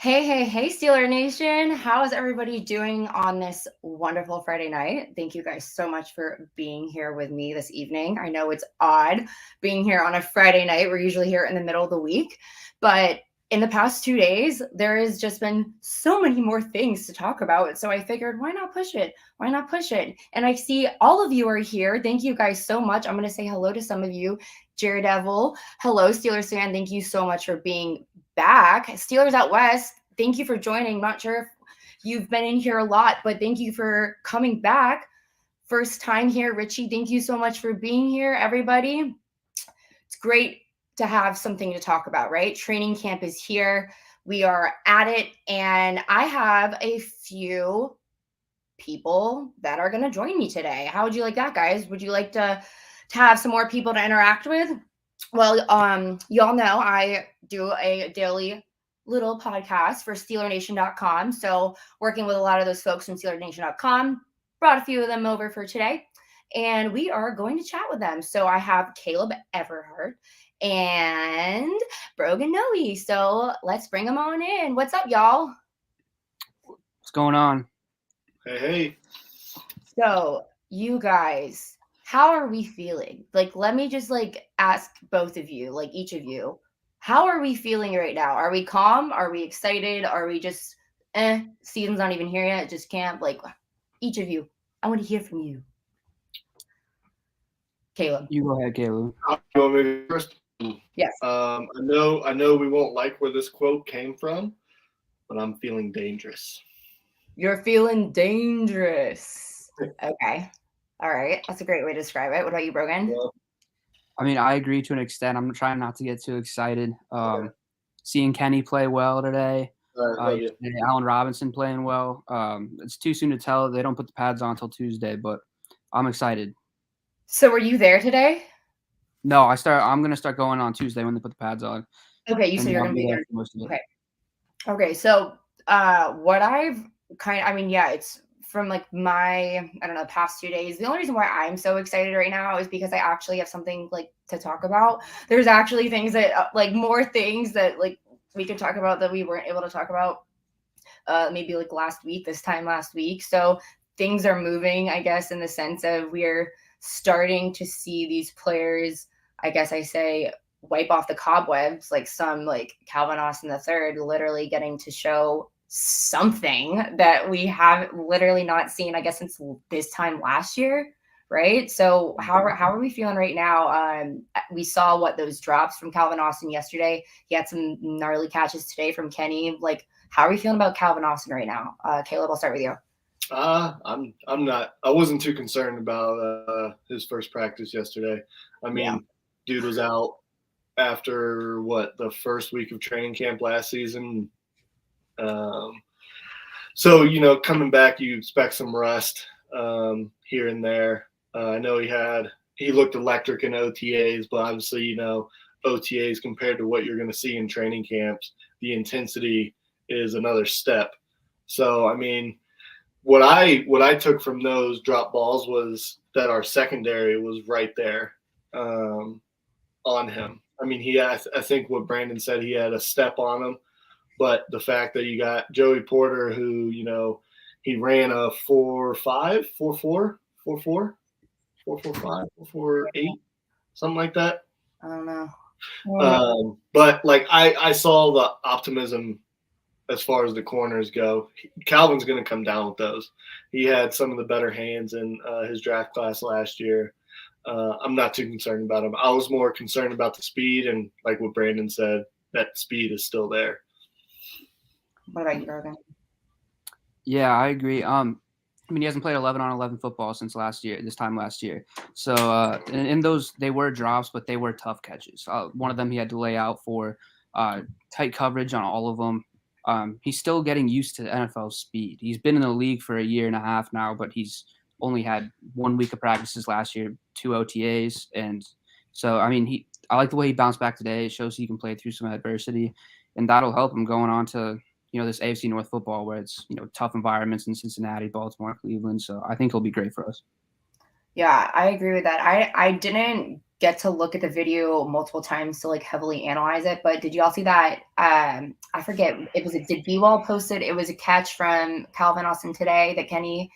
Hey, Steeler Nation. How is everybody doing on this wonderful Friday night? Thank you guys so much for being here with me this evening. I know it's odd being here on a Friday night. We're usually here in the middle of the week, but in the past 2 days, there has just been so many more things to talk about. So I figured, why not push it? Why not push it? And I see all of you are here. Thank you guys so much. I'm going to say hello to some of you. Jared Devil, hello, Steelers fan. Thank you so much for being back. Steelers out west, thank you for joining. Not sure if you've been in here a lot, but thank you for coming back. First time here, Richie. Thank you so much for being here, everybody. It's great to have something to talk about, right? Training camp is here. We are at it, and I have a few people that are going to join me today. How would you like that, guys? Would you like to have some more people to interact with? Well, y'all know I do a daily little podcast for SteelerNation.com. So working with a lot of those folks from SteelerNation.com, brought a few of them over for today, and we are going to chat with them. So I have Caleb Everhart and Brogan Noe. So let's bring them on in. What's up, y'all? What's going on? Hey. So you guys, how are we feeling? Like, let me just ask both of you, like each of you, how are we feeling right now? Are we calm? Are we excited? Are we just, season's not even here yet, just camp? Like, each of you, I want to hear from you. Caleb. You go ahead, Caleb. You want me to go first? Yes. I know we won't like where this quote came from, but I'm feeling dangerous. You're feeling dangerous. Okay. All right. That's a great way to describe it. What about you, Brogan? Well, I mean, I agree to an extent. I'm trying not to get too excited. Seeing Kenny play well today. Allen Robinson playing well. It's too soon to tell. They don't put the pads on until Tuesday, but I'm excited. So were you there today? No, I'm gonna start going on Tuesday when they put the pads on. Okay, you said you're gonna be there. Most of it. Okay. Okay, so what I've it's from like my, I don't know, past 2 days. The only reason why I'm so excited right now is because I actually have something like to talk about. There's actually things that more things that like we could talk about that we weren't able to talk about maybe like this time last week. So things are moving, I guess, in the sense of we're starting to see these players, I guess I say, wipe off the cobwebs, like some like Calvin Austin III literally getting to show something that we have literally not seen, I guess, since this time last year, right? So how are we feeling right now? We saw what those drops from Calvin Austin yesterday. He had some gnarly catches today from Kenny. Like, how are we feeling about Calvin Austin right now? Caleb, I'll start with you. I'm not. I wasn't too concerned about his first practice yesterday. I mean, Dude was out after the first week of training camp last season. So coming back, you expect some rest here and there. I know he looked electric in OTAs, but obviously OTAs compared to what you're going to see in training camps, the intensity is another step. So I mean, what I took from those drop balls was that our secondary was right there on him. I mean, I think what Brandon said, he had a step on him, but the fact that you got Joey Porter, who he ran a 4.5, 4.4, 4.4, 4.45, 4.48, something like that. I don't know. But like I saw the optimism as far as the corners go. Calvin's going to come down with those. He had some of the better hands in his draft class last year. I'm not too concerned about him. I was more concerned about the speed, and like what Brandon said, that speed is still there. What about you, Brogan? Yeah, I agree. I mean, he hasn't played 11-on-11 football since this time last year. So in those, they were drops, but they were tough catches. One of them he had to lay out for tight coverage on all of them. He's still getting used to NFL speed. He's been in the league for a year and a half now, but he's only had 1 week of practices last year, 2 OTAs. And so, I mean, I like the way he bounced back today. It shows he can play through some adversity, and that'll help him going on to this AFC North football where it's, tough environments in Cincinnati, Baltimore, Cleveland. So I think he'll be great for us. Yeah, I agree with that. I didn't get to look at the video multiple times to like heavily analyze it. But did you all see that? I forget. Did B-Wall posted? It was a catch from Calvin Austin today that Kenny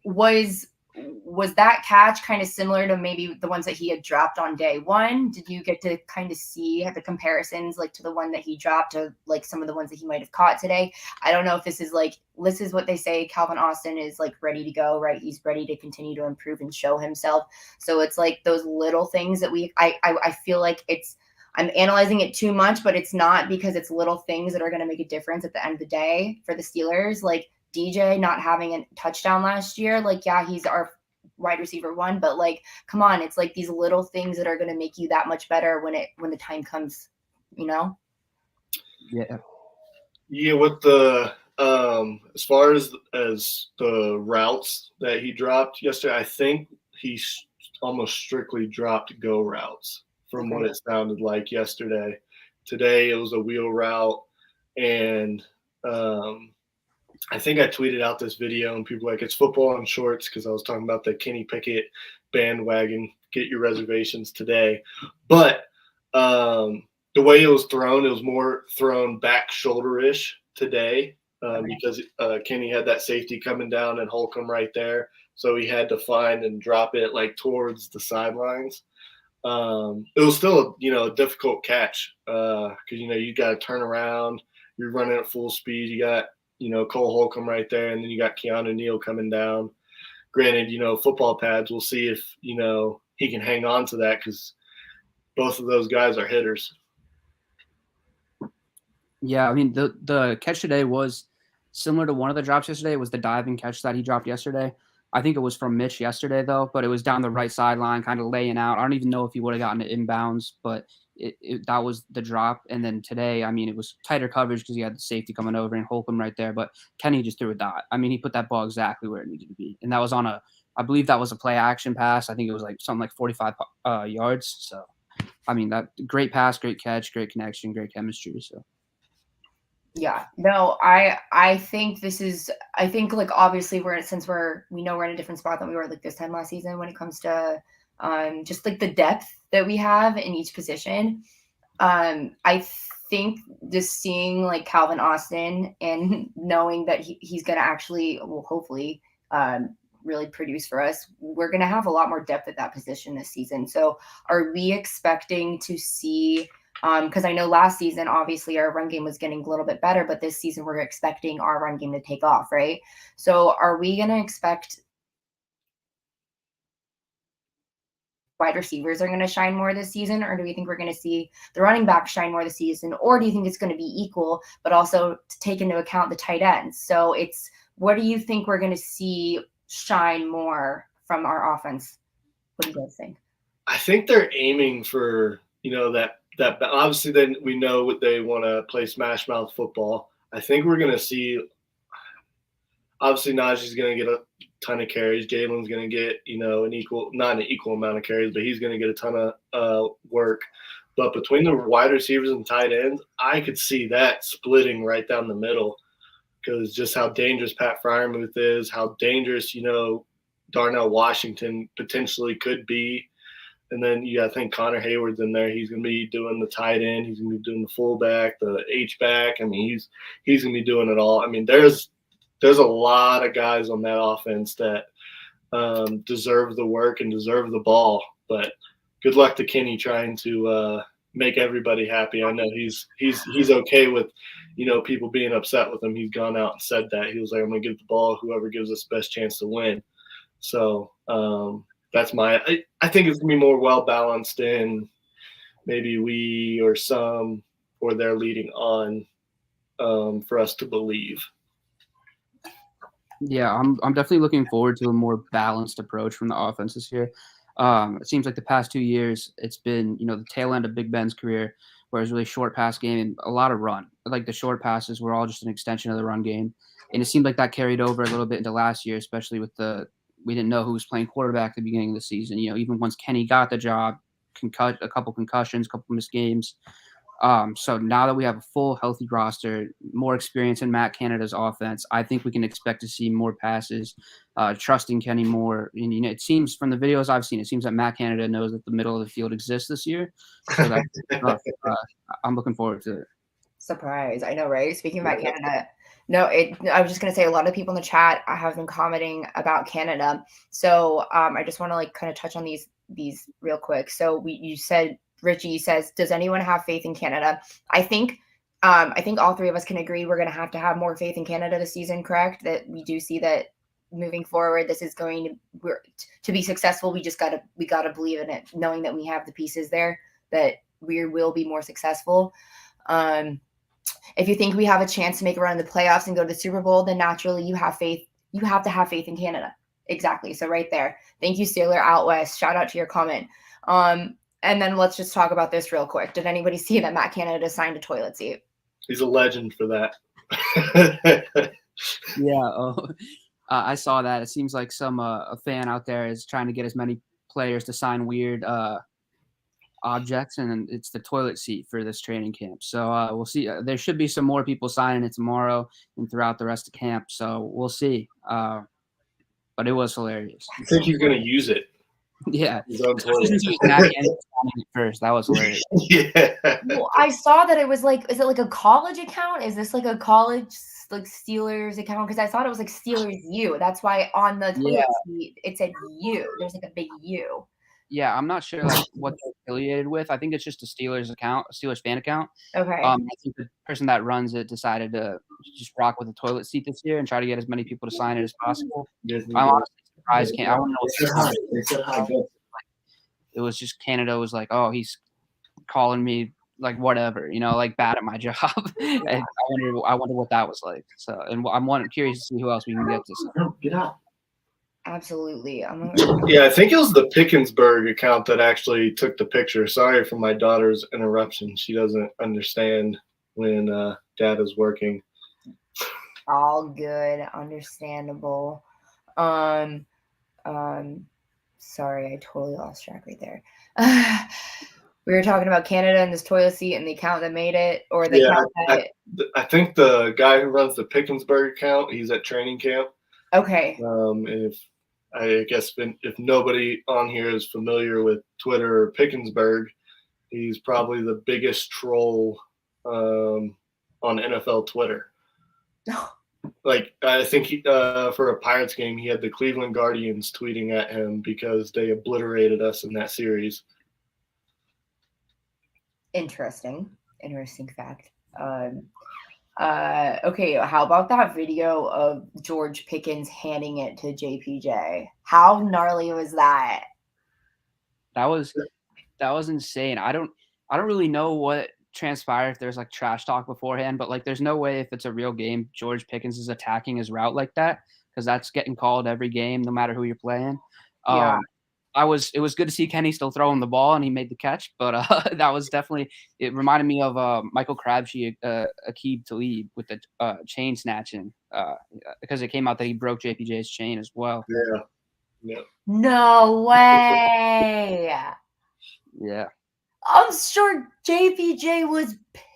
was that catch kind of similar to maybe the ones that he had dropped on day one? Did you get to kind of see the comparisons like to the one that he dropped to like some of the ones that he might have caught today? I don't know if this is what they say. Calvin Austin is like ready to go, right? He's ready to continue to improve and show himself. So it's like those little things that I feel like I'm analyzing it too much, but it's not, because it's little things that are going to make a difference at the end of the day for the Steelers. Like DJ not having a touchdown last year, like, yeah, he's our wide receiver one, but like, come on, it's like these little things that are going to make you that much better when the time comes, you know? Yeah, with the as far as the routes that he dropped yesterday, I think he almost strictly dropped go routes from what it sounded like yesterday. Today it was a wheel route, and I think I tweeted out this video and people were like, it's football on shorts, because I was talking about the Kenny Pickett bandwagon. Get your reservations today. But the way it was more thrown back shoulder-ish today, because Kenny had that safety coming down and Holcomb right there. So he had to find and drop it like towards the sidelines. It was still, a difficult catch, because, you got to turn around. You're running at full speed. You got, Cole Holcomb right there, and then you got Keanu Neal coming down. Granted, football pads, we'll see if, he can hang on to that, because both of those guys are hitters. Yeah, I mean, the catch today was similar to one of the drops yesterday. It was the diving catch that he dropped yesterday. I think it was from Mitch yesterday, though, but it was down the right sideline, kind of laying out. I don't even know if he would have gotten it inbounds, but that was the drop. And then today, I mean, it was tighter coverage because he had the safety coming over and Holcomb right there, but Kenny just threw a dot. I mean, he put that ball exactly where it needed to be. And that was I believe that was a play action pass. I think it was like something like 45 yards. So, I mean, that great pass, great catch, great connection, great chemistry. So. Yeah, no, I think like obviously we know we're in a different spot than we were like this time last season when it comes to just like the depth that we have in each position. I think just seeing like Calvin Austin and knowing that he's going to actually, well, hopefully really produce for us, we're going to have a lot more depth at that position this season. So are we expecting to see, because I know last season, obviously our run game was getting a little bit better, but this season we're expecting our run game to take off, right? So are we going to expect wide receivers are going to shine more this season, or do we think we're going to see the running back shine more this season, or do you think it's going to be equal, but also to take into account the tight ends? So what do you think we're going to see shine more from our offense? What do you guys think? I think they're aiming for, that obviously then we know what they want to play smash mouth football. I think we're going to see, obviously Najee's going to get a ton of carries. Jalen's going to get, not an equal amount of carries, but he's going to get a ton of work. But between the wide receivers and tight ends, I could see that splitting right down the middle, because just how dangerous Pat Freiermuth is, how dangerous, Darnell Washington potentially could be. And then you got to think Connor Hayward's in there. He's going to be doing the tight end. He's going to be doing the fullback, the H-back. I mean, he's going to be doing it all. I mean, there's a lot of guys on that offense that deserve the work and deserve the ball. But good luck to Kenny trying to make everybody happy. I know he's okay with, people being upset with him. He's gone out and said that. He was like, I'm going to give the ball whoever gives us the best chance to win. So that's I think it's going to be more well-balanced, and maybe we or some, or they're leading on for us to believe. Yeah, I'm definitely looking forward to a more balanced approach from the offense this year. It seems like the past 2 years, it's been, the tail end of Big Ben's career, where it's really short pass game and a lot of run. Like the short passes were all just an extension of the run game. And it seemed like that carried over a little bit into last year, especially with we didn't know who was playing quarterback at the beginning of the season. Even once Kenny got the job, a couple concussions, a couple missed games. So now that we have a full healthy roster, more experience in Matt Canada's offense, I think we can expect to see more passes, trusting Kenny more. And it seems from the videos I've seen, it seems that Matt Canada knows that the middle of the field exists this year. So that's I'm looking forward to it. Surprise. I know, right? Speaking about Canada. No, I was just going to say a lot of people in the chat have been commenting about Canada. So I just want to like kind of touch on these real quick. So you said, Richie says, does anyone have faith in Canada? I think all three of us can agree we're going to have more faith in Canada this season, correct? That we do see that moving forward, this is going to be successful. We got to believe in it, knowing that we have the pieces there, that we will be more successful. If you think we have a chance to make a run in the playoffs and go to the Super Bowl, then naturally you have faith. You have to have faith in Canada. Exactly. So right there. Thank you, Sailor Out West. Shout out to your comment. And then let's just talk about this real quick. Did anybody see that Matt Canada signed a toilet seat? He's a legend for that. Yeah. I saw that. It seems like some a fan out there is trying to get as many players to sign weird objects, and it's the toilet seat for this training camp. So we'll see. There should be some more people signing it tomorrow and throughout the rest of camp. So we'll see. But it was hilarious. I think he's going to use it. Yeah. Especially since he was Matt Canada signing it first. That was hilarious. Yeah. Well, I saw that it was like, is it like a college account? Is this like a college like Steelers account? Because I thought it was like Steelers U. That's why on the toilet seat it said U. There's like a big U. Yeah, I'm not sure like what they're affiliated with. I think it's just a Steelers account, a Steelers fan account. Okay. I think the person that runs it decided to just rock with the toilet seat this year and try to get as many people to sign it as possible. I'm honestly surprised. I don't know. It was just Canada was like, oh, he's calling me like whatever, like bad at my job. And I wonder what that was like. So, and I'm curious to see who else we can get to. No, get out. Absolutely. Yeah, I think it was the Pickensburg account that actually took the picture. Sorry for my daughter's interruption. She doesn't understand when dad is working. All good, understandable. Sorry, I totally lost track right there. We were talking about Canada and this toilet seat and the account that made it, or the account that I think the guy who runs the Pickensburg account, he's at training camp. Okay. I guess if nobody on here is familiar with Twitter or Pickensburg, he's probably the biggest troll on NFL Twitter. Like, I think for a Pirates game, he had the Cleveland Guardians tweeting at him because they obliterated us in that series. Interesting fact. Okay, how about that video of George Pickens handing it to JPJ? How gnarly was that? That was insane. I don't really know what transpired, if there's like trash talk beforehand, but like there's no way if it's a real game George Pickens is attacking his route like that, because that's getting called every game no matter who you're playing. Yeah. It was good to see Kenny still throwing the ball and he made the catch, but that was definitely, it reminded me of Michael Crabtree, Aqib Talib with the chain snatching, because it came out that he broke JPJ's chain as well. Yeah. No way. Yeah. I'm sure JPJ was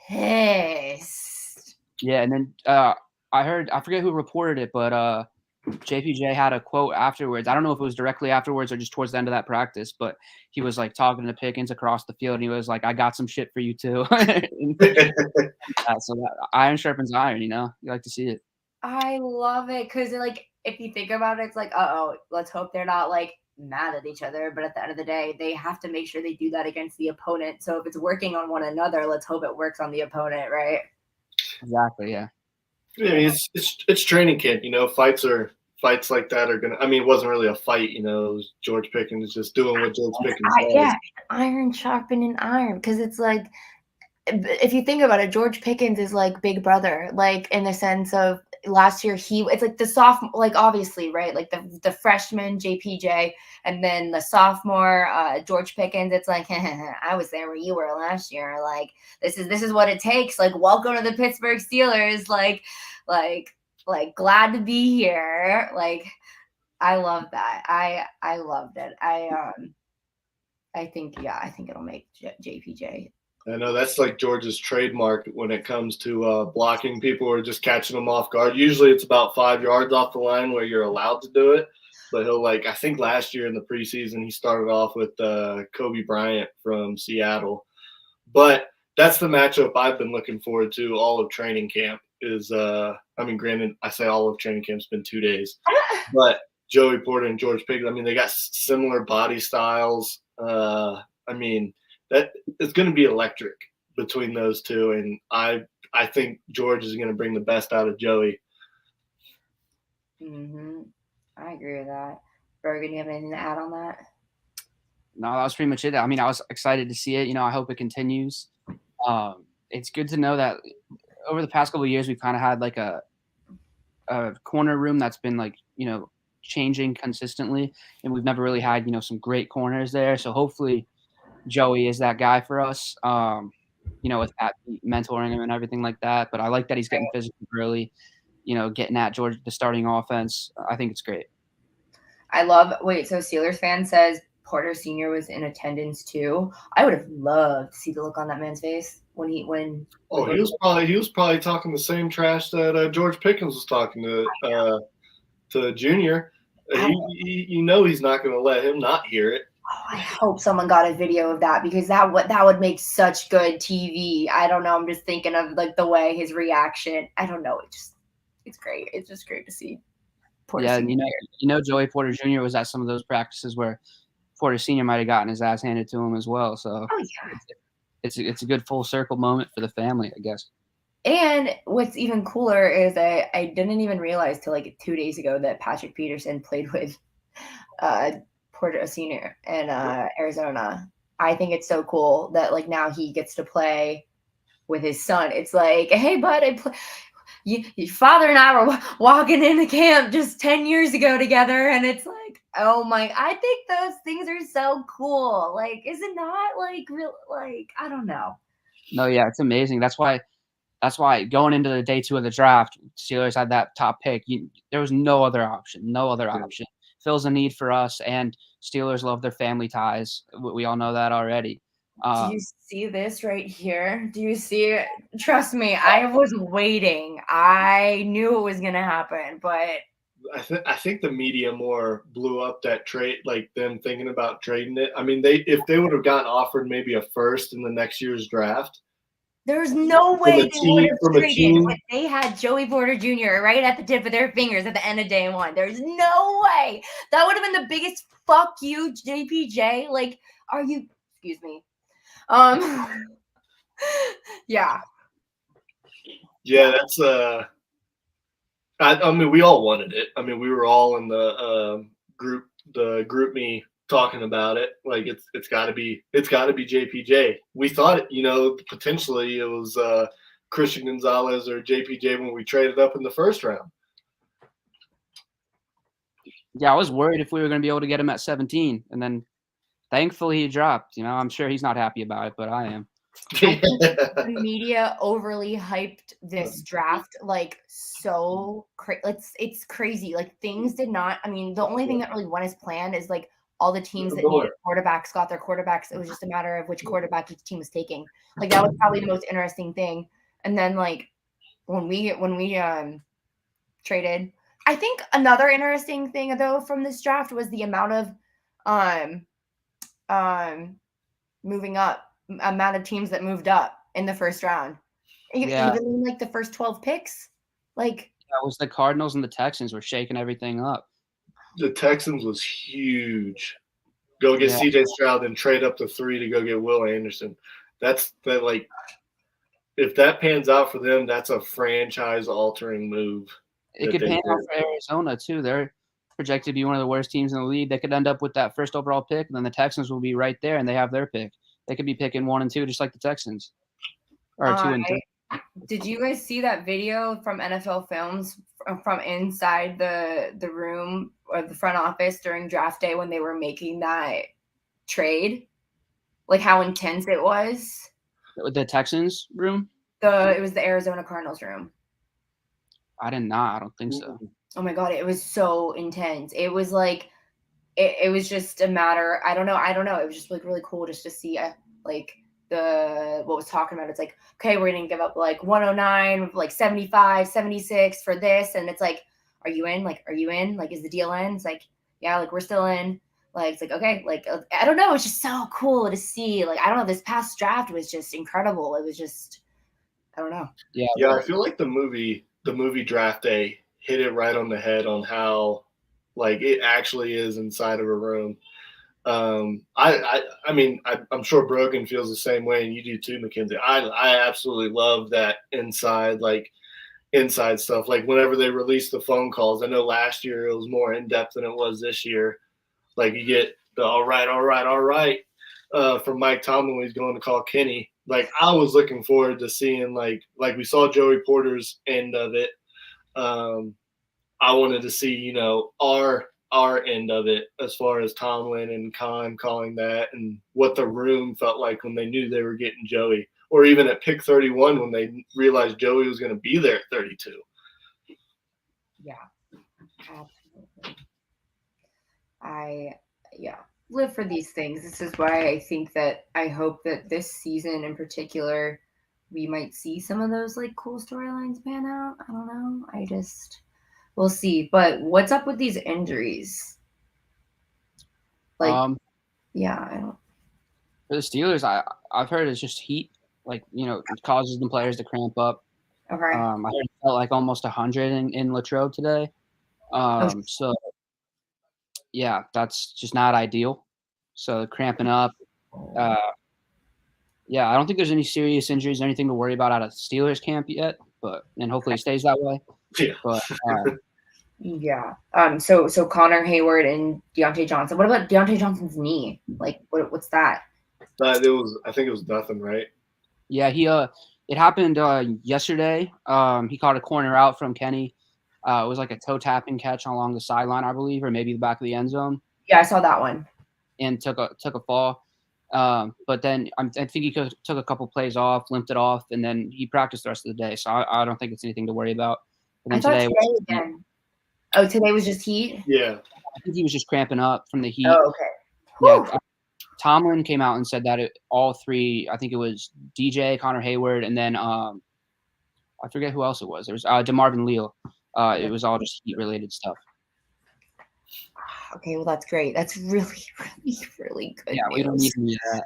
pissed. Yeah, and then I forget who reported it, but JPJ had a quote afterwards. I don't know if it was directly afterwards or just towards the end of that practice, but he was like talking to Pickens across the field, and he was like, "I got some shit for you too." So that iron sharpens iron, you like to see it. I love it because, like, if you think about it, it's like, let's hope they're not like mad at each other. But at the end of the day, they have to make sure they do that against the opponent. So if it's working on one another, let's hope it works on the opponent, right? Exactly. Yeah. Yeah, it's training camp. Fights like that are gonna. I mean, it wasn't really a fight. It was George Pickens just doing what George Pickens does. Yeah, iron sharpening iron, because it's like, if you think about it, George Pickens is like big brother, like in the sense of last year it's like the sophomore, like obviously, right? Like the freshman JPJ, and then the sophomore George Pickens. It's like, I was there where you were last year. Like this is what it takes. Like, welcome to the Pittsburgh Steelers. Like glad to be here. Like, I love that. I loved it. I think it'll make JPJ I know that's like George's trademark when it comes to blocking people or just catching them off guard. Usually it's about 5 yards off the line where you're allowed to do it. But he'll I think last year in the preseason, he started off with Kobe Bryant from Seattle. But that's the matchup I've been looking forward to all of training camp is, granted, I say all of training camp's been 2 days, but Joey Porter and George Pickens, they got similar body styles. That it's going to be electric between those two, and I think George is going to bring the best out of Joey. I agree with that. Bergen, do you have anything to add on that? No, that was pretty much it. I was excited to see it. I hope it continues. It's good to know that over the past couple of years, we've kind of had like a corner room that's been changing consistently, and we've never really had some great corners there. So hopefully Joey is that guy for us, with that mentoring him and everything like that. But I like that he's getting physical early, getting at George, the starting offense. I think it's great. So Steelers fan says Porter Sr. was in attendance too. I would have loved to see the look on that man's face when he was probably talking the same trash that George Pickens was talking to Junior. He's not going to let him not hear it. Oh, I hope someone got a video of that because that would make such good TV. I don't know. I'm just thinking of the way his reaction. I don't know. It's great. It's just great to see. Porter Sr. Joey Porter Jr. was at some of those practices where Porter Sr. might have gotten his ass handed to him as well. So it's a good full circle moment for the family, I guess. And what's even cooler is I didn't even realize till 2 days ago that Patrick Peterson played with Porter Sr. in Arizona. I think it's so cool that now he gets to play with his son. It's like, hey, bud, your father and I were walking into camp just 10 years ago together, and it's like, oh my! I think those things are so cool. Is it not real? I don't know. No, yeah, it's amazing. That's why going into the day 2 of the draft, Steelers had that top pick. There was no other option. No other option. Fills a need for us, and Steelers love their family ties. We all know that already. Do you see this right here? Do you see it? Trust me, I was waiting. I knew it was going to happen, but I think the media more blew up that trade, them thinking about trading it. If they would have gotten offered maybe a first in the next year's draft, there's no way they would have traded when they had Joey Porter Jr. right at the tip of their fingers at the end of day 1. There's no way. That would have been the biggest fuck you, JPJ. Are you? Excuse me. Yeah. Yeah, that's we all wanted it. We were all in the group me talking about it. It's got to be JPJ. We thought potentially it was Christian Gonzalez or JPJ when we traded up in the first round. Yeah, I was worried if we were going to be able to get him at 17, and then thankfully he dropped. I'm sure he's not happy about it, but I am. I think the media overly hyped this draft so it's crazy. Things did not. The only thing that really went as planned is all the teams that needed quarterbacks got their quarterbacks. It was just a matter of which quarterback each team was taking. That was probably the most interesting thing. And then when we traded, I think another interesting thing though from this draft was the amount of moving up. Amount of teams that moved up in the first round, even the first 12 picks. That was the Cardinals and the Texans were shaking everything up. The Texans was huge. Go get CJ Stroud and trade up to 3 to go get Will Anderson. If that pans out for them, that's a franchise altering move. It could pan out for Arizona too. They're projected to be one of the worst teams in the league. They could end up with that first overall pick, and then the Texans will be right there and they have their pick. They could be picking 1 and 2, just like the Texans, or 2 and 3. Did you guys see that video from NFL Films from inside the room or the front office during draft day when they were making that trade? How intense it was. The Texans room? It was the Arizona Cardinals room. I did not. I don't think so. Oh my God, it was so intense. It was it was just a matter. I don't know. It was just really cool just to see what was talking about. It's like, okay, we're gonna give up like 109, like 75, 76 for this, and it's like, are you in? Like, are you in? Like, is the deal in? It's like, yeah, like we're still in. Like, it's like, okay, like I don't know, it's just so cool to see. Like, I don't know, this past draft was just incredible. It was just, I don't know. Yeah, I feel like the movie Draft Day hit it right on the head on how like it actually is inside of a room. I mean, I'm sure Brogan feels the same way, and you do too, McKenzie. I absolutely love that inside stuff. Like whenever they release the phone calls, I know last year it was more in depth than it was this year. Like you get the all right from Mike Tomlin when he's going to call Kenny. Like I was looking forward to seeing like we saw Joey Porter's end of it. I wanted to see, you know, our end of it as far as Tomlin and Khan calling that and what the room felt like when they knew they were getting Joey, or even at pick 31 when they realized Joey was going to be there at 32. Yeah, absolutely. Live for these things. This is why I hope that this season in particular, we might see some of those like cool storylines pan out. I don't know. We'll see. But what's up with these injuries? Like, I don't. For the Steelers, I've heard it's just heat. Like, you know, it causes the players to cramp up. Okay. I heard it felt like almost 100 in Latrobe today. So, yeah, that's just not ideal. So cramping up. Yeah, I don't think there's any serious injuries or anything to worry about out of Steelers camp yet, and hopefully it stays that way. Yeah. But yeah. So Connor Hayward and Deontay Johnson. What about Deontay Johnson's knee? Like, what's that? I think it was nothing, right? Yeah, it happened yesterday. He caught a corner out from Kenny. It was like a toe tapping catch along the sideline, I believe, or maybe the back of the end zone. Yeah, I saw that one. And took a fall. But then I think he took a couple plays off, limped it off, and then he practiced the rest of the day. So I don't think it's anything to worry about. And then today again. Oh, today was just heat? Yeah. I think he was just cramping up from the heat. Oh, okay. Yeah. Tomlin came out and said that all three, I think it was DJ, Connor Hayward, and then I forget who else it was. There was DeMarvin Leal. It was all just heat-related stuff. Okay, well, that's great. That's really, really, really good news. We don't need to do that.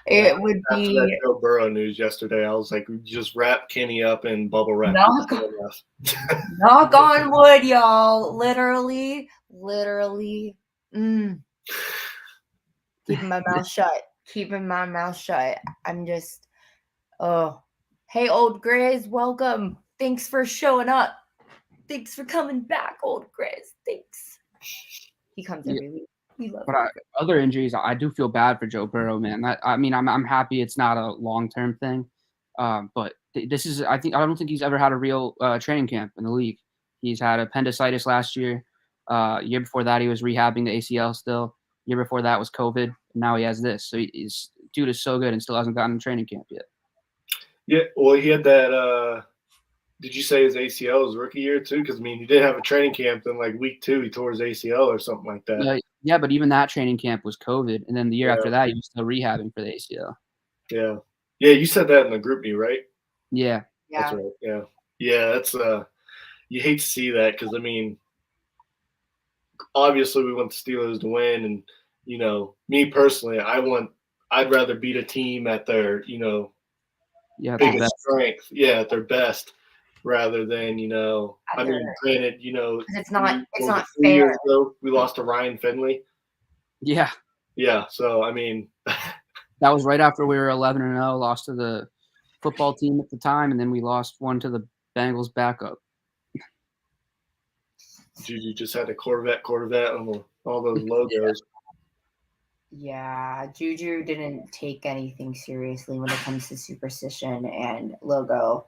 It would be after that Joe Burrow news yesterday. I was like, just wrap Kenny up in bubble wrap. Knock on wood, y'all. Literally. Keeping my mouth shut. I'm just, hey, old Grizz, welcome. Thanks for showing up. Thanks for coming back, old Grizz. Thanks. He comes every week. We love him. Other injuries, I do feel bad for Joe Burrow, man. I'm happy it's not a long-term thing. But this is, I don't think he's ever had a real training camp in the league. He's had appendicitis last year. Year before that, he was rehabbing the ACL still. Year before that was COVID. And now he has this. So dude is so good and still hasn't gotten a training camp yet. Yeah, well, he had that did you say his ACL was rookie year too? Because, I mean, he did have a training camp. Then, like, week 2, he tore his ACL or something like that. Yeah, but even that training camp was COVID. And then the year after that, he was still rehabbing for the ACL. Yeah. Yeah, you said that in the group meet, right? Yeah. That's right, yeah. Yeah, that's you hate to see that because, I mean, obviously we want the Steelers to win. And, you know, me personally, I'd rather beat a team at their, you know, biggest strength. Yeah, at their best. Rather than, you know, I mean, granted, you know, it's not fair. 3 years ago, we lost to Ryan Finley. Yeah. Yeah. So, I mean, that was right after we were 11-0, lost to the football team at the time, and then we lost one to the Bengals backup. Juju just had a Corvette on all those logos. Yeah, Juju didn't take anything seriously when it comes to superstition and logo.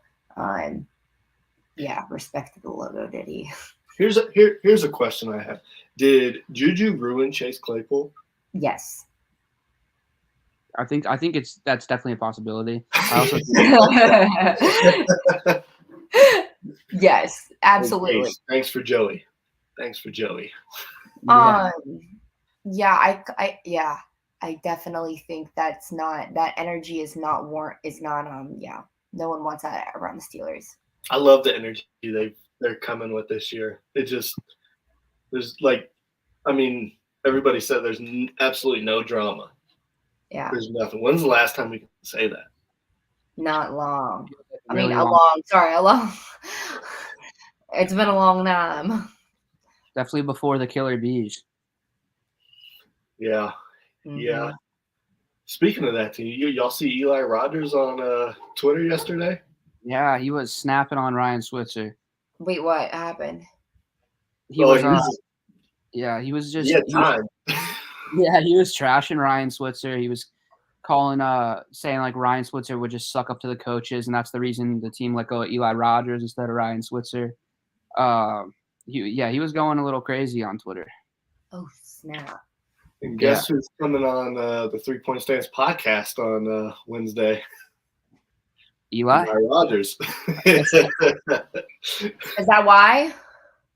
Yeah, respect to the logo, did he? Here's a question I have. Did Juju ruin Chase Claypool? Yes. I think that's definitely a possibility. I also yes, absolutely. Thanks for Joey. I definitely think that energy is not no one wants that around the Steelers. I love the energy they're coming with this year. There's like, I mean, everybody said there's absolutely no drama. Yeah. There's nothing. When's the last time we can say that? Not long. Really a long. It's been a long time. Definitely before the Killer Bees. Yeah. Mm-hmm. Yeah. Speaking of that team, y'all see Eli Rogers on Twitter yesterday? Yeah, he was snapping on Ryan Switzer. Wait, what happened? He was time. he was trashing Ryan Switzer. He was calling saying like Ryan Switzer would just suck up to the coaches, and that's the reason the team let go of Eli Rogers instead of Ryan Switzer. He was going a little crazy on Twitter. Oh, snap. And guess who's coming on the 3 Point Stance podcast on Wednesday? Eli Rogers. Is that why?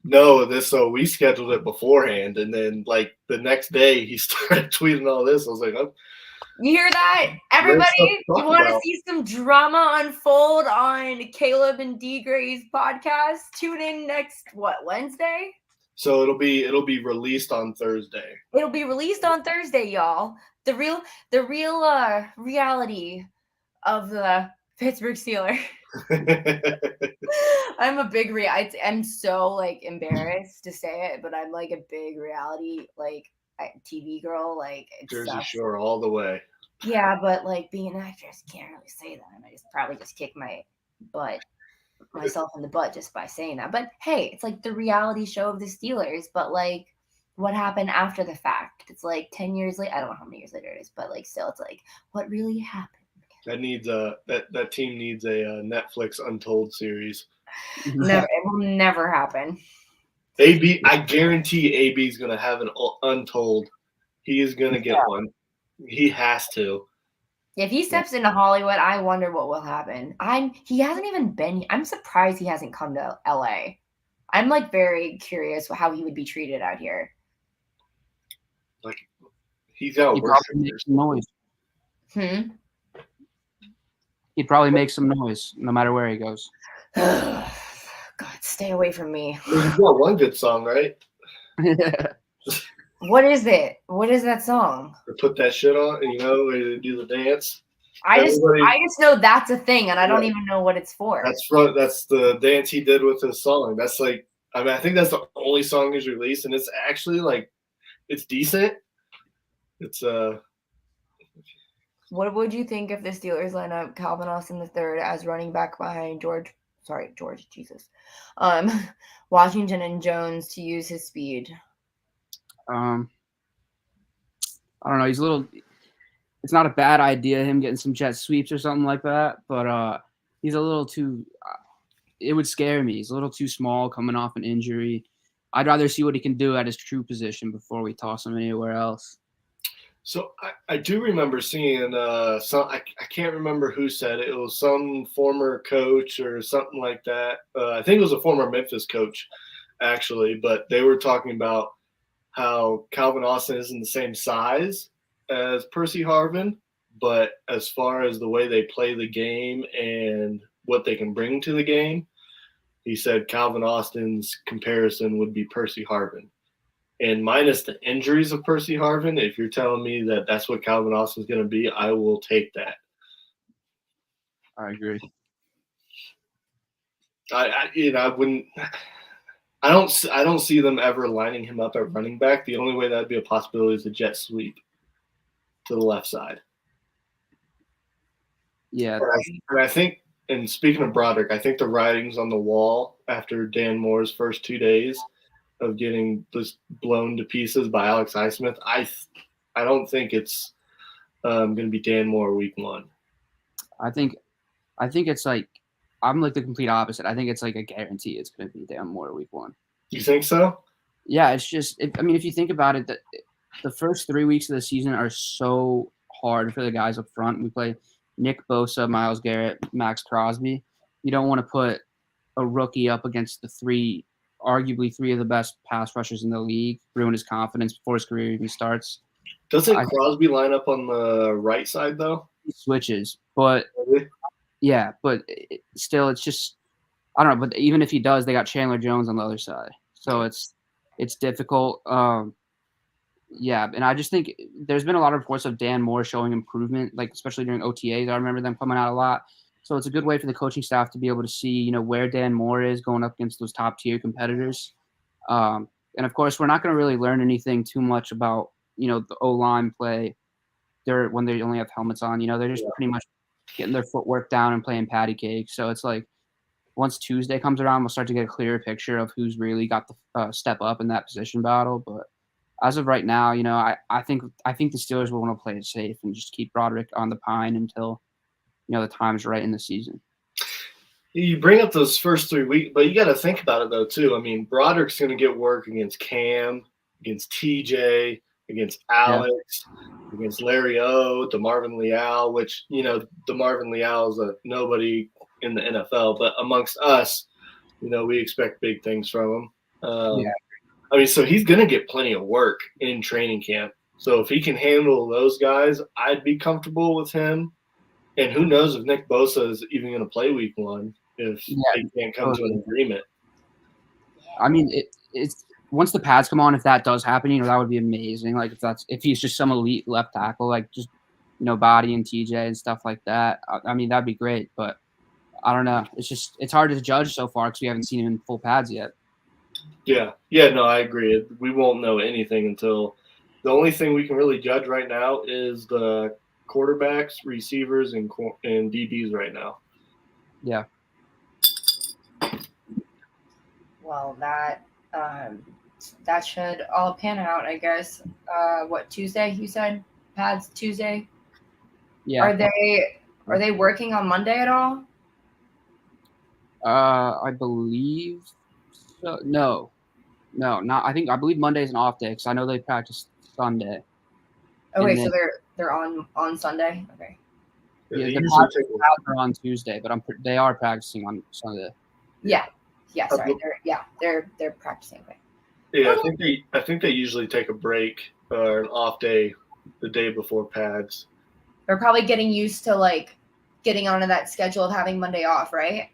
No, so we scheduled it beforehand, and then like the next day he started tweeting all this. I was like, oh. You hear that? Everybody, you want to see some drama unfold on Caleb and D Gray's podcast? Tune in next Wednesday? So it'll be released on Thursday. It'll be released on Thursday, y'all. The real reality of the Pittsburgh Steelers. I'm a big I'm so like embarrassed to say it, but I'm like a big reality like TV girl. Like Jersey Shore all the way. Yeah, but like being an actress, can't really say that. And I probably just kick myself in the butt just by saying that. But hey, it's like the reality show of the Steelers. But like, what happened after the fact? It's like 10 years later. I don't know how many years later it is, but like still, it's like what really happened. That needs that team needs a Netflix Untold series. Never, it will never happen. AB, I guarantee AB is gonna have an Untold. He is gonna get one. He has to. If he steps into Hollywood, I wonder what will happen. He hasn't even been. I'm surprised he hasn't come to LA. I'm like very curious how he would be treated out here. Like he's out. He'd probably make some noise. He'd probably make some noise no matter where he goes. God, stay away from me. He's got one good song, right? What is it? What is that song? Put that shit on, and do the dance. I just know that's a thing, and I don't even know what it's for. That's the dance he did with his song. That's like, I think that's the only song he's released, and it's actually like, it's decent. It's What would you think if the Steelers line up Calvin Austin III as running back behind Washington and Jones to use his speed? I don't know. He's a little. It's not a bad idea him getting some jet sweeps or something like that, but he's a little too. It would scare me. He's a little too small, coming off an injury. I'd rather see what he can do at his true position before we toss him anywhere else. So I do remember seeing some. I can't remember who said it. It was some former coach or something like that. I think it was a former Memphis coach, actually. But they were talking about how Calvin Austin isn't the same size as Percy Harvin, but as far as the way they play the game and what they can bring to the game, he said Calvin Austin's comparison would be Percy Harvin. And minus the injuries of Percy Harvin, if you're telling me that that's what Calvin Austin's going to be, I will take that. I agree. I wouldn't. I don't see them ever lining him up at running back. The only way that'd be a possibility is a jet sweep to the left side. Yeah. And I think, and speaking of Broderick, I think the writing's on the wall after Dan Moore's first 2 days of getting just blown to pieces by Alex Highsmith. I don't think it's going to be Dan Moore week 1. I think it's like, I'm like the complete opposite. I think it's like a guarantee it's going to be Dan Moore week 1. You think so? Yeah, it's just if you think about it, the first 3 weeks of the season are so hard for the guys up front. We play Nick Bosa, Myles Garrett, Max Crosby. You don't want to put a rookie up against arguably three of the best pass rushers in the league, ruin his confidence before his career even starts. Doesn't Crosby line up on the right side though? He switches, but yeah, but still, it's just I don't know. But even if he does, they got Chandler Jones on the other side, so it's difficult. Yeah, and I just think there's been a lot of reports of Dan Moore showing improvement, like especially during OTAs. I remember them coming out a lot. So it's a good way for the coaching staff to be able to see, where Dan Moore is going up against those top tier competitors. And of course, we're not going to really learn anything too much about, the O-line play when they only have helmets on. They're just pretty much getting their footwork down and playing patty cake. So it's like once Tuesday comes around, we'll start to get a clearer picture of who's really got the step up in that position battle. But as of right now, I think the Steelers will want to play it safe and just keep Broderick on the pine until, the time's right in the season. You bring up those first 3 weeks, but you got to think about it though too. I mean, Broderick's going to get work against Cam, against TJ, against Alex, against Larry O, DeMarvin Leal, which DeMarvin Leal is a nobody in the NFL, but amongst us, we expect big things from him. I mean, so he's going to get plenty of work in training camp. So if he can handle those guys, I'd be comfortable with him. And who knows if Nick Bosa is even going to play week 1 if they can't come to an agreement. I mean, it's once the pads come on, if that does happen, that would be amazing. Like if he's just some elite left tackle, like just Body and TJ and stuff like that. I mean, that'd be great. But I don't know. It's hard to judge so far because we haven't seen him in full pads yet. Yeah, no, I agree. We won't know anything until the only thing we can really judge right now is the quarterbacks, receivers, and DBs right now. Yeah. Well, that should all pan out, I guess. What, Tuesday? You said pads Tuesday. Yeah. Are they working on Monday at all? I believe so. No, not. I believe Monday's an off day because I know they practice Sunday. Okay, so they're on Sunday. Okay. Yeah, the pads are on Tuesday, but they are practicing on Sunday. Yeah. Sorry. They're practicing. Okay. Yeah, I think they usually take a break or an off day the day before pads. They're probably getting used to like getting onto that schedule of having Monday off, right?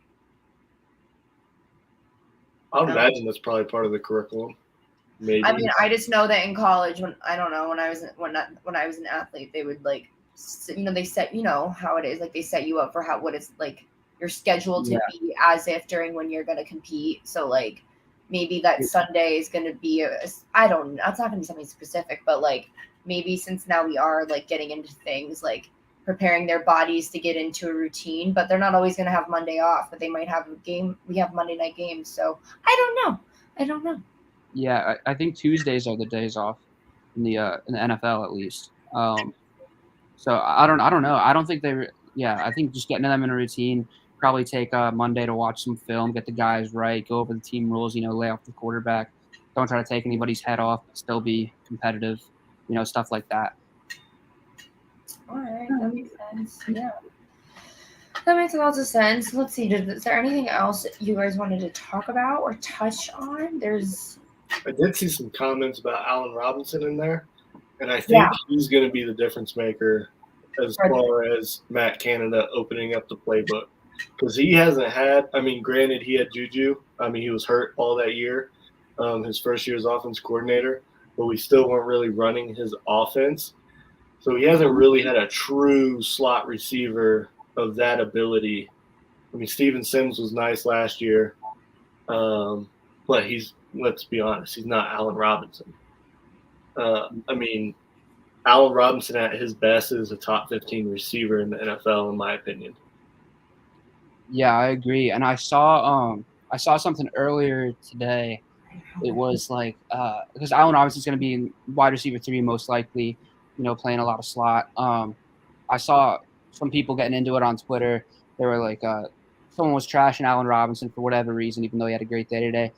I would imagine that's probably part of the curriculum. Maybe. I mean, I just know that in college, when I was an athlete, they would like, they set, how it is, like they set you up for what it's like you're scheduled to be as if during when you're going to compete. So like maybe that Sunday is going to be I don't know, it's not going to be something specific, but like maybe since now we are like getting into things like preparing their bodies to get into a routine, but they're not always going to have Monday off, but they might have a game. We have Monday night games. So I don't know. Yeah, I think Tuesdays are the days off in the NFL at least. So I don't know. I don't think I think just getting them in a routine, probably take Monday to watch some film, get the guys right, go over the team rules, lay off the quarterback. Don't try to take anybody's head off, but still be competitive, stuff like that. All right, that makes sense. Yeah. That makes lots of sense. Let's see. Is there anything else you guys wanted to talk about or touch on? I did see some comments about Allen Robinson in there, and I think he's going to be the difference maker as far as Matt Canada opening up the playbook. Because he hasn't had – I mean, granted, he had Juju. I mean, he was hurt all that year, his first year as offense coordinator, but we still weren't really running his offense. So he hasn't really had a true slot receiver of that ability. I mean, Steven Sims was nice last year, but let's be honest, he's not Allen Robinson. I mean, Allen Robinson at his best is a top 15 receiver in the NFL, in my opinion. Yeah, I agree. And I saw something earlier today. It was like because Allen Robinson's going to be in wide receiver 3 most likely, playing a lot of slot. I saw some people getting into it on Twitter. They were like, someone was trashing Allen Robinson for whatever reason, even though he had a great day today,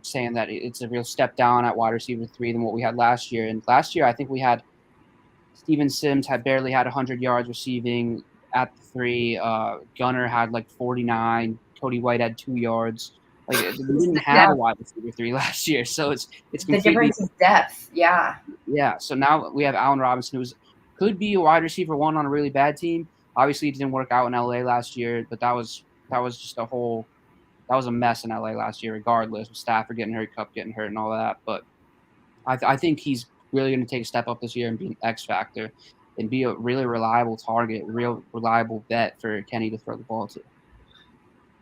saying that it's a real step down at wide receiver 3 than what we had last year. And last year, I think we had Steven Sims barely had 100 yards receiving at the 3. Gunner had like 49. Cody White had 2 yards. Like we didn't have a wide receiver 3 last year, so it's the completely difference is depth. Yeah. yeah. So now we have Allen Robinson, could be a wide receiver 1 on a really bad team. Obviously, it didn't work out in LA last year, but that was just that was a mess in LA last year, regardless with Stafford getting hurt, Kupp getting hurt, and all that. But I think he's really going to take a step up this year and be an X factor and be a really reliable target, real reliable bet for Kenny to throw the ball to.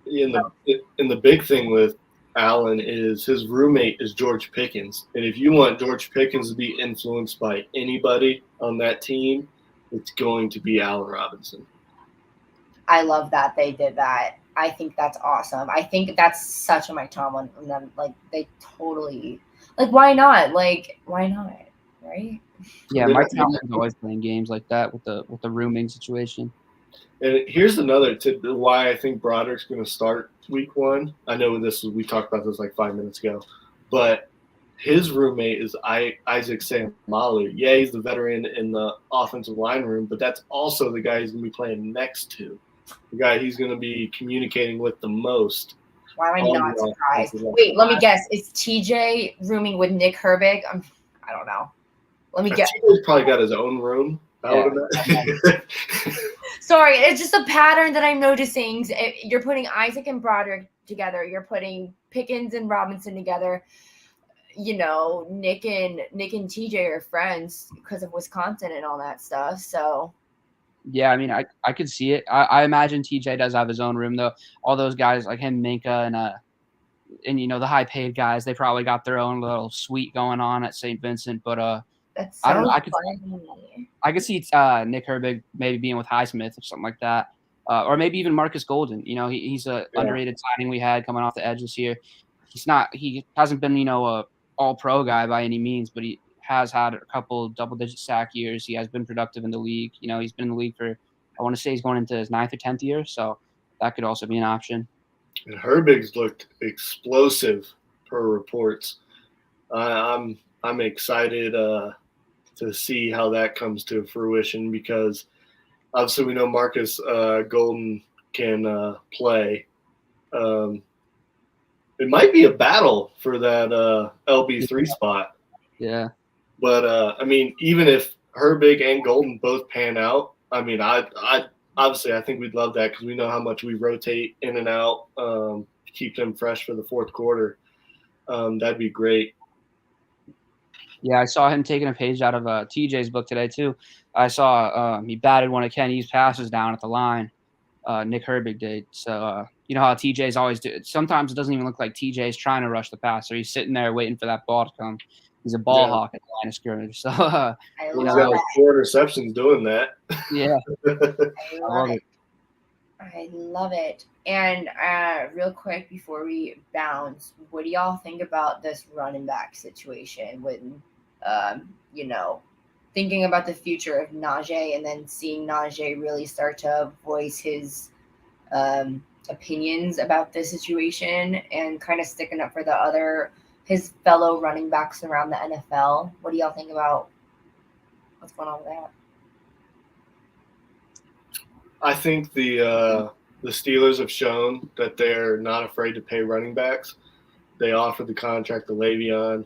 And the big thing with Allen is his roommate is George Pickens. And if you want George Pickens to be influenced by anybody on that team, it's going to be Allen Robinson. I love that they did that. I think that's awesome. I think that's such a Mike Tomlin. Like they totally why not? Why not? Right? Yeah, Mike Tomlin's always playing games like that with the rooming situation. And here's another tip why I think Broderick's going to start week 1. I know we talked about this like 5 minutes ago, but his roommate is Isaac Seumalo. Yeah, he's the veteran in the offensive line room, but that's also the guy he's going to be playing next to, the guy he's going to be communicating with the most. Why am I not surprised? Wait, let me guess. Is TJ rooming with Nick Herbig? I don't know. Let me guess. TJ's probably got his own room. Sorry, it's just a pattern that I'm noticing. You're putting Isaac and Broderick together. You're putting Pickens and Robinson together. You know, Nick and TJ are friends because of Wisconsin and all that stuff. So yeah, I mean, I could see it. I imagine TJ does have his own room though. All those guys like him, Minka, and you know the high paid guys, they probably got their own little suite going on at St. Vincent. But that's so I don't know. funny. I could see Nick Herbig maybe being with Highsmith or something like that, or maybe even Marcus Golden. You know, he's a underrated signing we had coming off the edge this year. He hasn't been a all pro guy by any means, but he has had a couple double-digit sack years. He has been productive in the league. You know, he's been in the league for, I want to say he's going into his 9th or 10th year, so that could also be an option. And Herbig's looked explosive per reports. I'm excited to see how that comes to fruition because obviously we know Marcus Golden can play. It might be a battle for that LB3 spot. Yeah. But I mean, even if Herbig and Golden both pan out, I mean, I obviously I think we'd love that because we know how much we rotate in and out to keep them fresh for the fourth quarter. That'd be great. Yeah, I saw him taking a page out of TJ's book today too. I saw he batted one of Kenny's passes down at the line. Nick Herbig did. So you know how TJ's always do. Sometimes it doesn't even look like TJ's trying to rush the pass, or he's sitting there waiting for that ball to come. He's a ball hawk at the line of scrimmage. So he's got like 4 interceptions doing that. Yeah, I love it. I love it. And real quick before we bounce, what do y'all think about this running back situation when, you know, thinking about the future of Najee and then seeing Najee really start to voice his opinions about the situation and kind of sticking up for his fellow running backs around the NFL? What do y'all think about what's going on with that? I think the Steelers have shown that they're not afraid to pay running backs. They offered the contract to Le'Veon.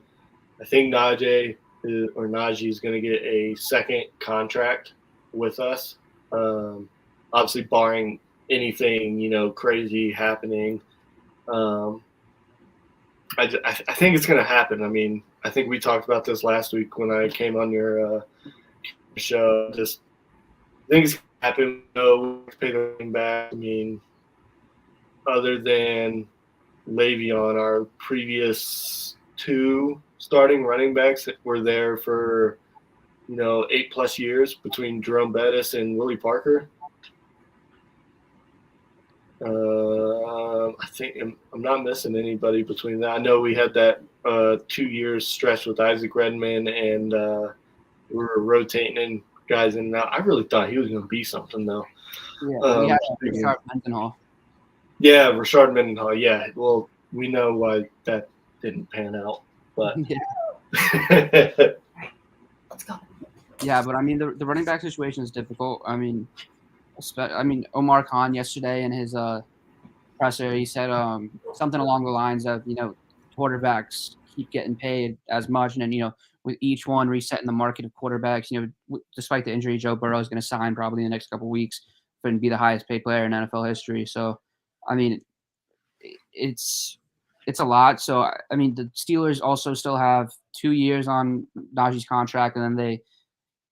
I think Najee is going to get a second contract with us. Obviously, barring anything crazy happening. I think it's going to happen. I mean, I think we talked about this last week when I came on your show. I think it's going to happen. No, pay the running back. I mean, other than Le'Veon, our previous 2 starting running backs were there for 8+ years between Jerome Bettis and Willie Parker. I think I'm not missing anybody between that. I know we had that 2 years stretch with Isaac Redman, and we were rotating in guys in and out. I really thought he was going to be something, though. Yeah, we had Rashard Mendenhall. Yeah, Rashard Mendenhall. Yeah, well, we know why that didn't pan out, but let's go. Yeah, but I mean, the running back situation is difficult. I mean, Omar Khan yesterday in his presser, he said something along the lines of, quarterbacks keep getting paid as much, and then with each one resetting the market of quarterbacks, despite the injury, Joe Burrow is going to sign probably in the next couple of weeks and be the highest paid player in NFL history. So, I mean, it's a lot. So, I mean, the Steelers also still have 2 years on Najee's contract, and then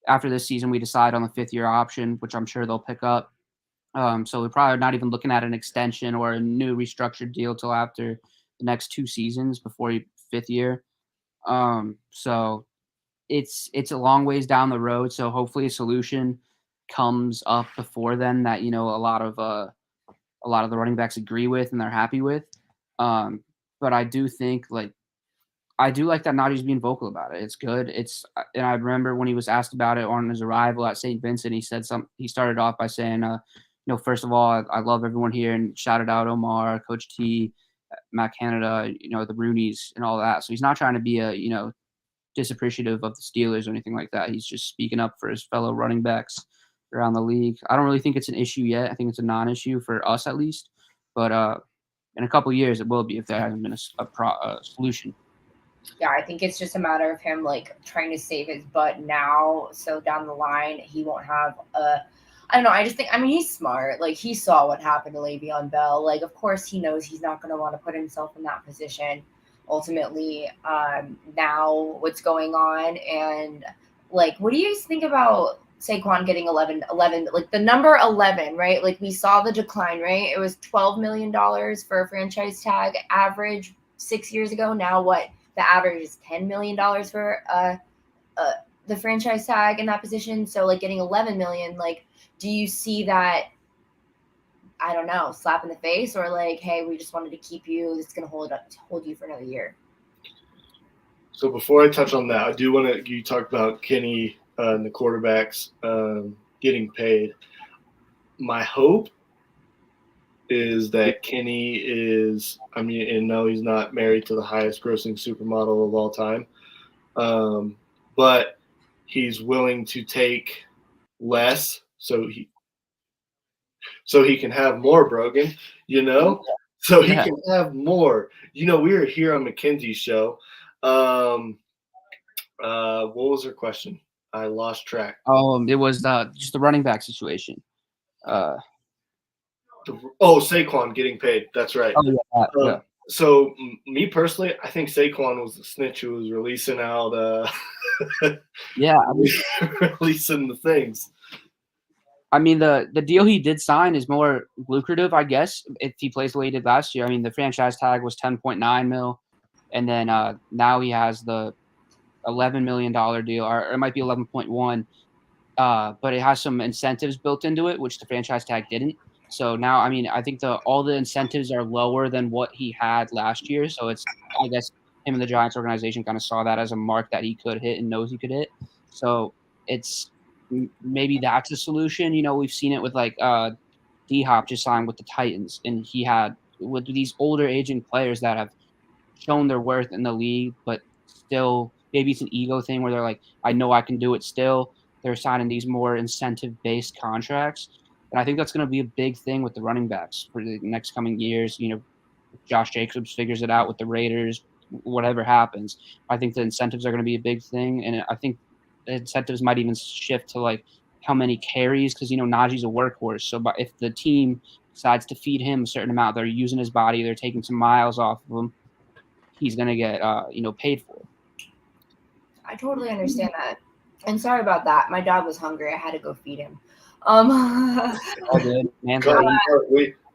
after this season, we decide on the 5th-year option, which I'm sure they'll pick up. So we're probably not even looking at an extension or a new restructured deal till after the next 2 seasons before 5th year. So it's a long ways down the road. So hopefully a solution comes up before then that a lot of the running backs agree with and they're happy with. But I do think I do like that Najee's being vocal about it. It's good. And I remember when he was asked about it on his arrival at St. Vincent, he said he started off by saying, first of all, I love everyone here, and shouted out Omar, Coach T, Matt Canada, the Rooneys and all that. So he's not trying to be a, disappreciative of the Steelers or anything like that. He's just speaking up for his fellow running backs around the league. I don't really think it's an issue yet. I think it's a non-issue for us at least. But in a couple of years, it will be if there hasn't been a solution. Yeah, I think it's just a matter of him trying to save his butt now, so down the line he won't have I don't know. I just think, he's smart. He saw what happened to Le'Veon Bell. Of course he knows he's not going to want to put himself in that position. Ultimately, now what's going on, and what do you guys think about Saquon getting 11, the number 11, right? We saw the decline, right? It was $12 million for a franchise tag average 6 years ago. Now what? The average is $10 million for the franchise tag in that position. So getting 11 million, do you see that, I don't know, slap in the face, or hey, we just wanted to keep you, it's going to hold you for another year? So before I touch on that, I do want to, you talked about Kenny and the quarterbacks getting paid. My hope is that Kenny is, and no, he's not married to the highest grossing supermodel of all time, but he's willing to take less so he can have more, Brogan, so he can have more. We were here on McKenzie's show. What was her question? I lost track. It was just the running back situation. Saquon getting paid. That's right. Yeah. So me personally, I think Saquon was the snitch who was releasing out. Releasing the things. The deal he did sign is more lucrative, I guess, if he plays the way he did last year. The franchise tag was $10.9 million, and then now he has the $11 million deal, or it might be 11.1. But it has some incentives built into it, which the franchise tag didn't. So now, I think all the incentives are lower than what he had last year. So it's, I guess, him and the Giants organization kind of saw that as a mark that he could hit and knows he could hit. So it's maybe that's a solution. We've seen it with D-Hop just signed with the Titans, and he had with these older aging players that have shown their worth in the league, but still maybe it's an ego thing where they're like, I know I can do it still. They're signing these more incentive-based contracts. And I think that's going to be a big thing with the running backs for the next coming years. Josh Jacobs figures it out with the Raiders, whatever happens. I think the incentives are going to be a big thing. And I think the incentives might even shift to how many carries, because, Najee's a workhorse. So if the team decides to feed him a certain amount, they're using his body, they're taking some miles off of him, he's going to get, paid for it. I totally understand that. And sorry about that. My dog was hungry. I had to go feed him. All good.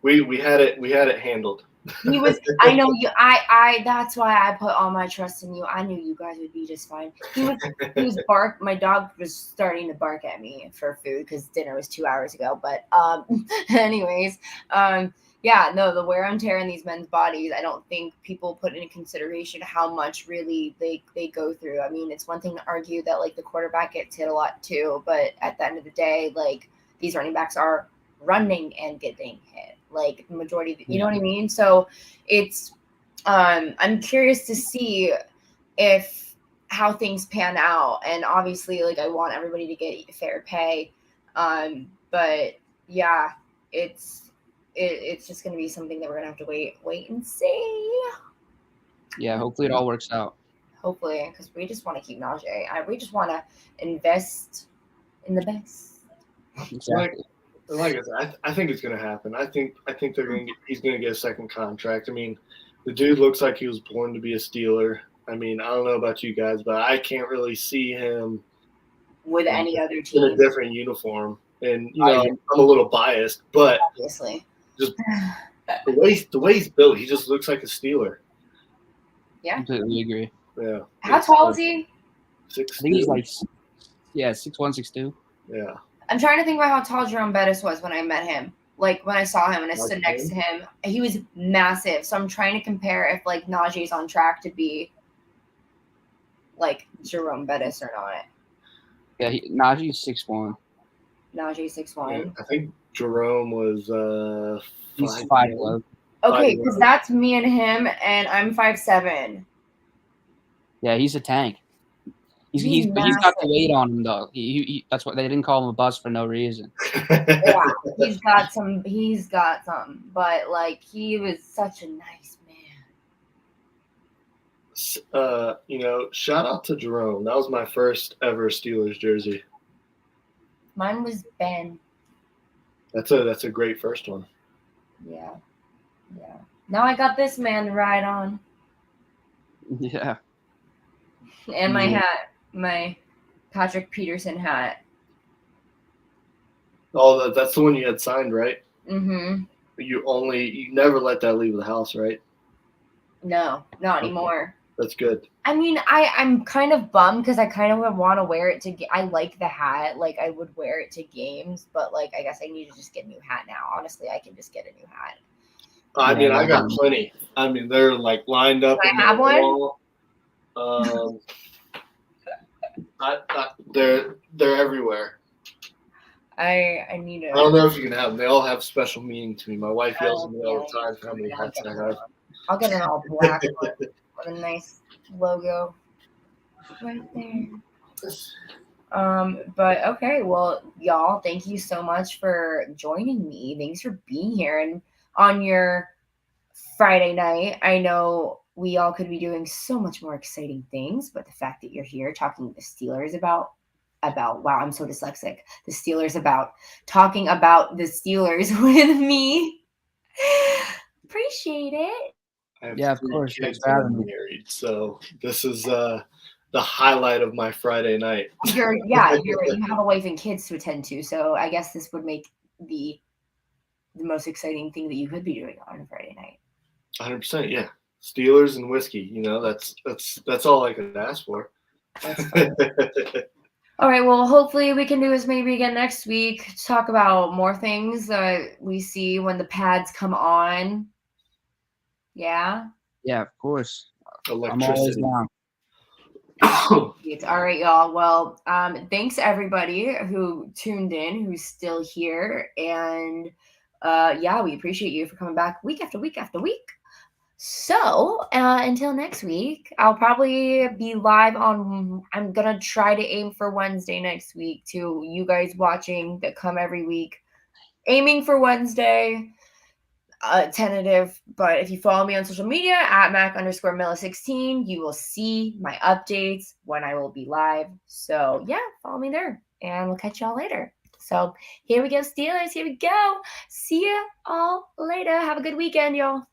We had it handled. He was. I know you. I. That's why I put all my trust in you. I knew you guys would be just fine. He was bark. My dog was starting to bark at me for food because dinner was 2 hours ago. But anyways, yeah, no, the wear and tear in these men's bodies, I don't think people put into consideration how much really they go through. It's one thing to argue that the quarterback gets hit a lot too, but at the end of the day, these running backs are running and getting hit, the majority of you know what I mean? So it's I'm curious to see how things pan out, and obviously I want everybody to get fair pay, but yeah, it's it's just going to be something that we're going to have to wait and see. Yeah, hopefully it all works out. Hopefully, because we just want to keep Najee. We just want to invest in the best. Exactly. Like I said, I think it's going to happen. I think he's going to get a second contract. I mean, the dude looks like he was born to be a Steeler. I mean, I don't know about you guys, but I can't really see him with any other in team a different uniform. And I'm a little biased, but obviously, just the way he's built, he just looks like a Steeler. Yeah, completely agree. Yeah. How tall is he? 6'2". I think he's like 6'1", 6'2". Yeah. I'm trying to think about how tall Jerome Bettis was when I met him. Like when I saw him and I stood next to him, he was massive. So I'm trying to compare if like Najee's on track to be like Jerome Bettis or not. Yeah, Najee's 6'1". Najee 6'1". I think Jerome was He's 5'11". Okay, because that's me and him, and I'm 5'7". Yeah, he's a tank. He's got the weight on him though. He that's what they didn't call him a bust for no reason. Yeah, he's got some, but like he was such a nice man. Shout out to Jerome. That was my first ever Steelers jersey. Mine was Ben. That's a great first one. Yeah. Now I got this man to ride on. Yeah. And my hat, my Patrick Peterson hat. Oh, that's the one you had signed, right? Mm-hmm. You never let that leave the house, right? No, not anymore. That's good. I mean, I'm kind of bummed because I kind of would want to wear it I like the hat. Like, I would wear it to games, but, like, I guess I need to just get a new hat now. Honestly, I can just get a new hat. I mean, I got plenty. I mean, they're, like, lined up. Can I have one? They're everywhere. I need to. I don't know if you can have them. They all have special meaning to me. My wife yells at me all the time for how many hats I have. I'll get an all black one with a nice logo right there. But okay, well, y'all, thank you so much for joining me. Thanks for being here and on your Friday night. I know we all could be doing so much more exciting things, but the fact that you're here talking to the Steelers about wow, I'm so dyslexic. The Steelers talking about the Steelers with me. Appreciate it. Yeah, of course. Thanks for having me. Married, so this is the highlight of my Friday night. You have a wife and kids to attend to, so I guess this would make the most exciting thing that you could be doing on a Friday night. 100%, yeah. Steelers and whiskey, that's all I could ask for. All right, well, hopefully we can do this maybe again next week. Talk about more things that we see when the pads come on. Yeah? Yeah, of course. Electricity. I'm always down. All right, y'all. Well, thanks everybody who tuned in, who's still here. And we appreciate you for coming back week after week after week. So until next week, I'll probably be live I'm going to try to aim for Wednesday next week to you guys watching that come every week. Aiming for Wednesday, tentative. But if you follow me on social media at Mac_Milla16, you will see my updates when I will be live. So yeah, follow me there and we'll catch y'all later. So here we go, Steelers. Here we go. See ya all later. Have a good weekend, y'all.